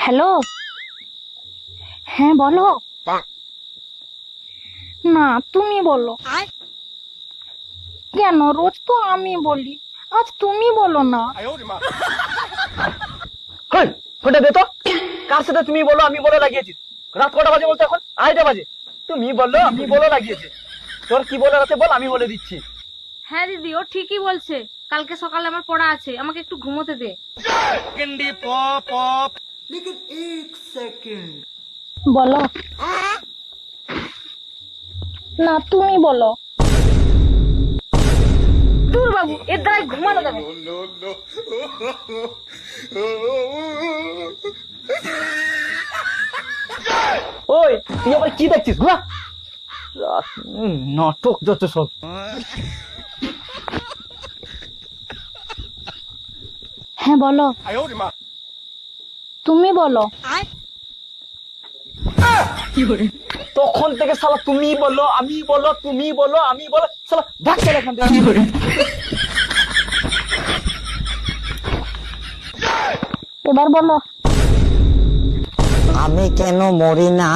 Hello, হ্যাঁ বলো। না, তুমি বলো। কেন, রোজ তো আমি বলি, আজ তুমি বলো না। কই ফোনটা দে তো। কার সাথে তুমি বলো আমি বলো লাগিয়েছিস? রাত কটা বাজে বলতো? এখন 2:30 বাজে। তুমি বললো আমি বলো লাগিয়েছে। তোর কি বলার আছে বল, আমি বলে দিচ্ছি। হ্যাঁ দিদি, ও ঠিকই বলছে। কালকে সকালে আমার পড়া আছে, আমাকে একটু ঘুমোতে দে। বলো। না, তুমি বলো। দূর বাবু, এর দ্বারাই ঘুমানো যাবে। ওই তুই আবার কি দেখছিস? ঘুমা। নাটক যত সব। হ্যাঁ বলো, তুমি বলো। তখন থেকে শালা তুমি বলো আমি বলো তুমি বলো আমি বলো, শালা ভাগ চলে এখান থেকে। এবার বলো। আমি কেন মরি না